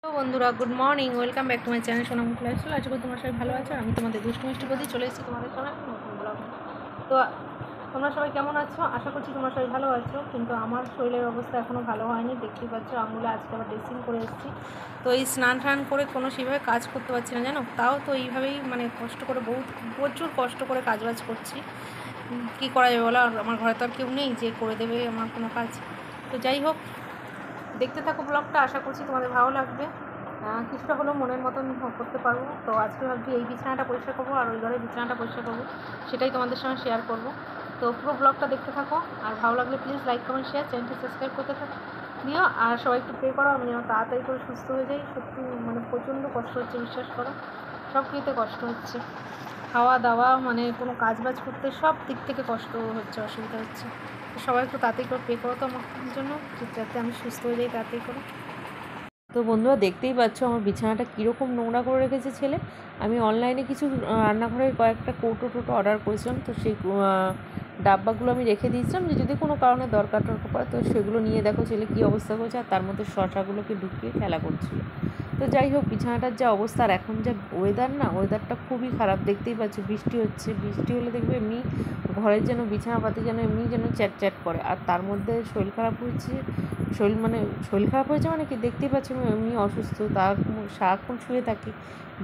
তো বন্ধুরা good morning, welcome back to my channel Sonamukh lifestyle. আশা করি তোমার সবাই ভালো আছো। আমি তোমাদের দুষ্টু মিষ্টি প্রতি চলে এসেছি তোমাদের সঙ্গে একটা নতুন ব্লগ। তো তোমরা সবাই কেমন আছো? আশা করছি তোমরা সবাই ভালো আছো, কিন্তু আমার শরীরের অবস্থা এখনও ভালো হয়নি। দেখতেই পাচ্ছ আঙুলে আজকে আবার ড্রেসিং করে এসেছি। তো এই স্নান টান করে কোনো সেভাবে কাজ করতে পারছি না জানো। তাও তো এইভাবেই মানে কষ্ট করে প্রচুর কষ্ট করে কাজবাজ করছি। কী করা যাবে বলো? আমার ঘরে তো আর কেউ নেই যে করে দেবে আমার কোনো কাজ। তো যাই হোক, দেখতে থাকো ব্লগটা, আশা করছি তোমাদের ভালো লাগবে। কিছুটা হলেও মনের মতন করতে পারবো। তো আজকে ভাবছি এই বিছানাটা পরিষ্কার করবো আর ওই ঘরের বিছানাটা পরিষ্কার করবো, সেটাই তোমাদের সঙ্গে শেয়ার করব। তো পুরো ব্লগটা দেখতে থাকো, আর ভালো লাগলে প্লিজ লাইক কমেন্ট শেয়ার, চ্যানেলটি সাবস্ক্রাইব করতে দিও। আর সবাই একটু প্রে করো আমি যেন তাড়াতাড়ি করে সুস্থ হয়ে যাই। সত্যি মানে প্রচণ্ড কষ্ট হচ্ছে, বিশ্বাস করো, সব কিছুতে কষ্ট হচ্ছে। খাওয়া দাওয়া মানে কোনো কাজ বাজ করতে সব দিক থেকে কষ্ট হচ্ছে, অসুবিধা হচ্ছে। সবাই একটু তাড়াতাড়ি করে প্রে করো তো আমার জন্য, যাতে আমি সুস্থ হয়ে যাই তাড়াতাড়ি করে। তো বন্ধুরা দেখতেই পাচ্ছ আমার বিছানাটা কীরকম নোংরা করে রেখেছে ছেলে। আমি অনলাইনে কিছু রান্নাঘরের কয়েকটা কৌটো অর্ডার করেছিলাম। তো সেই ডাব্বাগুলো আমি রেখে দিয়েছিলাম যে যদি কোনো কারণে দরকার পড়ে, তো সেগুলো নিয়ে দেখো ছেলে কী অবস্থা করেছে, আর তার মধ্যে শশাগুলোকে ঢুকিয়ে খেলা করছিল। তো যাই হোক, বিছানাটার যা অবস্থা, আর এখন যা ওয়েদারটা খুবই খারাপ। দেখতেই পাচ্ছ বৃষ্টি হচ্ছে। বৃষ্টি হলে দেখবে এমনি ঘরের যেন বিছানাপাতি যেন এমনি যেন চ্যাট চ্যাট করে। আর তার মধ্যে শরীর খারাপ হয়েছে মানে কি, দেখতেই পাচ্ছি আমি এমনি অসুস্থ। তার সারাক্ষণ শুয়ে থাকি,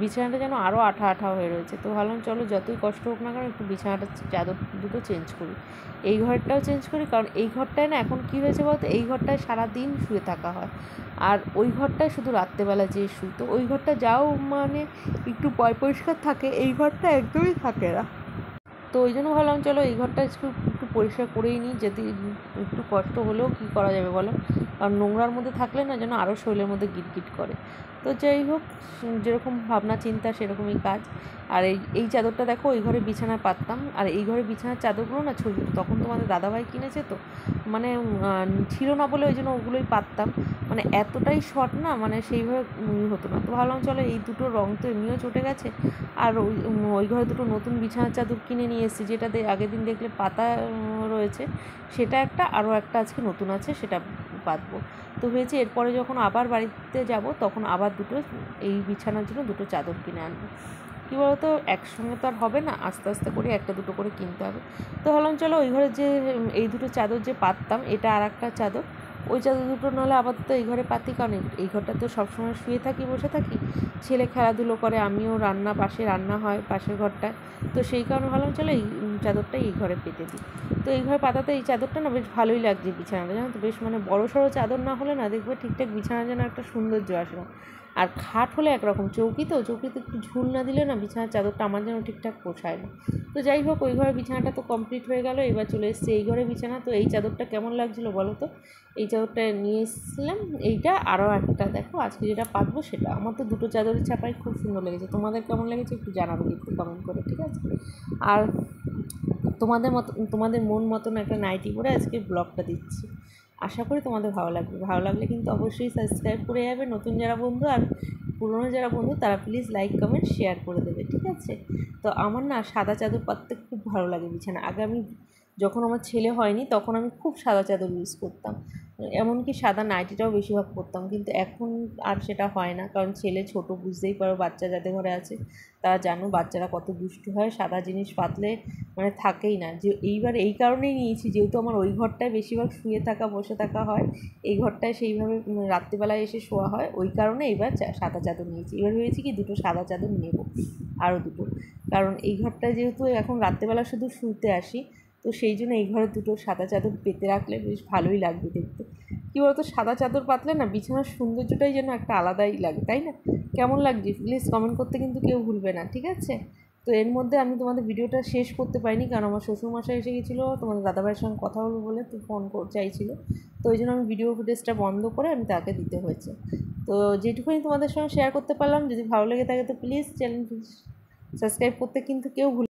বিছানাটা যেন আরও আঠা আঠা হয়ে রয়েছে। তো ভাবলাম চলো যতই কষ্ট হোক না কেন একটু বিছানাটা চাদর দুটো চেঞ্জ করি, এই ঘরটাও চেঞ্জ করি। কারণ এই ঘরটায় না এখন কী হয়েছে বলতো, এই ঘরটায় সারাদিন শুয়ে থাকা হয়, আর ওই ঘরটায় শুধু রাত্রেবেলা যেয়ে শুই। তো ওই ঘরটা যাও মানে একটু পরিষ্কার থাকে, এই ঘরটা একদমই থাকে না। তো ওই জন্য ভাবলাম চলো এই ঘরটা একটু একটু পরিষ্কার করেই নিই, যদি একটু কষ্ট হলেও কী করা যাবে বলো। কারণ নোংরার মধ্যে থাকলে না যেন আরও শরীরের মধ্যে গিটগিট করে। তো যাই হোক, যেরকম ভাবনা চিন্তা সেরকমই কাজ। আর এই চাদরটা দেখো, ওই ঘরে বিছানায় পাততাম, আর এই ঘরে বিছানার চাদরগুলো না ছোটো, তখন তোমাদের দাদাভাই কিনেছে, তো মানে ছিল না বলে ওই জন্য ওগুলোই পাততাম। মানে এতটাই শর্ট না, মানে সেইভাবে হতো না। তো ভাবলাম চলো এই দুটো রঙ তো এমনিও চটে গেছে, আর ওই ঘরে দুটো নতুন বিছানার চাদর কিনে নিয়ে এসেছি, যেটাতে আগের দিন দেখলে পাতা রয়েছে, সেটা একটা, আরও একটা আজকে নতুন আছে, সেটা পাতবো। তো হয়েছে এরপরে যখন আবার বাড়িতে যাব তখন আবার এই বিছানার জন্য দুটো চাদর কিনে আনবো। কী বলতো, একসঙ্গে তো আর হবে না, আস্তে আস্তে করে একটা দুটো করে কিনতে হবে। তো ভাবলাম চলো ওই ঘরে যে এই দুটো চাদর যে পাততাম, এটা আর একটা চাদর, ওই চাদর দুটো নাহলে আপাতত এই ঘরে পাতি। কারণ এই ঘরটা তো সবসময় শুয়ে থাকি, বসে থাকি, ছেলে খেলাধুলো করে, আমিও পাশে রান্না হয় পাশের ঘরটায়। তো সেই কারণে ভাবলাম চলো এই চাদরটাই এই ঘরে পেতে দিই। তো এই ঘরে পাতাতে এই চাদরটা না বেশ ভালোই লাগছে বিছানাটা, জানো তো, বেশ মানে বড়ো সড়ো চাদর না হলে না দেখবে ঠিকঠাক বিছানা যেন একটা সৌন্দর্য আসে না। আর খাট হলে একরকম, চৌকিতে একটু ঝুল না দিলে না বিছানার চাদরটা আমার যেন ঠিকঠাক পোষায় না। তো যাই হোক, ওই ঘরে বিছানাটা তো কমপ্লিট হয়ে গেল, এবার চলে এসেছে এই ঘরে বিছানা। তো এই চাদরটা কেমন লাগছিলো বলো তো? এই চাদরটা নিয়ে এসেছিলাম, এইটা আরও একটা দেখো আজকে যেটা পাতবো সেটা। আমার তো দুটো চাদরের ছাপাই খুব সুন্দর লেগেছে, তোমাদের কেমন লেগেছে একটু জানাবে একটু কমেন্ট করে, ঠিক আছে? আর তোমাদের মন মতন একটা নাইটি পরে আজকে ব্লগটা দিচ্ছি, আশা করি তোমাদের ভালো লাগবে। ভালো লাগলে কিন্তু অবশ্যই সাবস্ক্রাইব করে যাবে নতুন যারা বন্ধু, আর পুরনো যারা বন্ধু তারা প্লিজ লাইক কমেন্ট শেয়ার করে দেবে, ঠিক আছে? তো আমার না সাদা চাদর পাততে খুব ভালো লাগে বিছানা। আগে আমি যখন আমার ছেলে হয়নি তখন আমি খুব সাদা চাদর ইউজ করতাম, এমনকি সাদা নাইটিটাও বেশিরভাগ পরতাম। কিন্তু এখন আর সেটা হয় না, কারণ ছেলে ছোট, বুঝতেই পারো, বাচ্চা যাদের ঘরে আছে তারা জানো বাচ্চারা কত দুষ্টু হয়, সাদা জিনিস পাতলে মানে থাকেই না। যে এইবার এই কারণেই নিয়েছি, যেহেতু আমার ওই ঘরটায় বেশিরভাগ শুয়ে থাকা বসে থাকা হয়, এই ঘরটায় সেইভাবে রাত্রিবেলায় এসে শোয়া হয়, ওই কারণে এইবার সাদা চাদর নিয়েছি। এবার ভেবেছি কি দুটো সাদা চাদর নেব, আরও দুটো, কারণ এই ঘরটায় যেহেতু এখন রাত্রিবেলা শুধু শুতে আসি, তো সেই জন্য এই ঘরে দুটো সাদা চাদর পেতে রাখলে বেশ ভালোই লাগবে দেখতে। কী বলতো, সাদা চাদর পাতলে না বিছানার সৌন্দর্যটাই যেন একটা আলাদাই লাগে, তাই না? কেমন লাগছে প্লিজ কমেন্ট করতে কিন্তু কেউ ভুলবে না, ঠিক আছে? তো এর মধ্যে আমি তোমাদের ভিডিওটা শেষ করতে পারিনি, কারণ আমার শ্বশুরমশাই এসে গেছিলো তোমাদের দাদাভাইয়ের সঙ্গে কথা বলবো বলে, তো চাইছিলো। তো ওই জন্য আমি ভিডিও ফুটেজটা বন্ধ করে আমি তাকে দিতে হয়েছে। তো যেটুকুনি তোমাদের সঙ্গে শেয়ার করতে পারলাম, যদি ভালো লেগে থাকে তো প্লিজ চ্যানেল সাবস্ক্রাইব করতে কিন্তু কেউ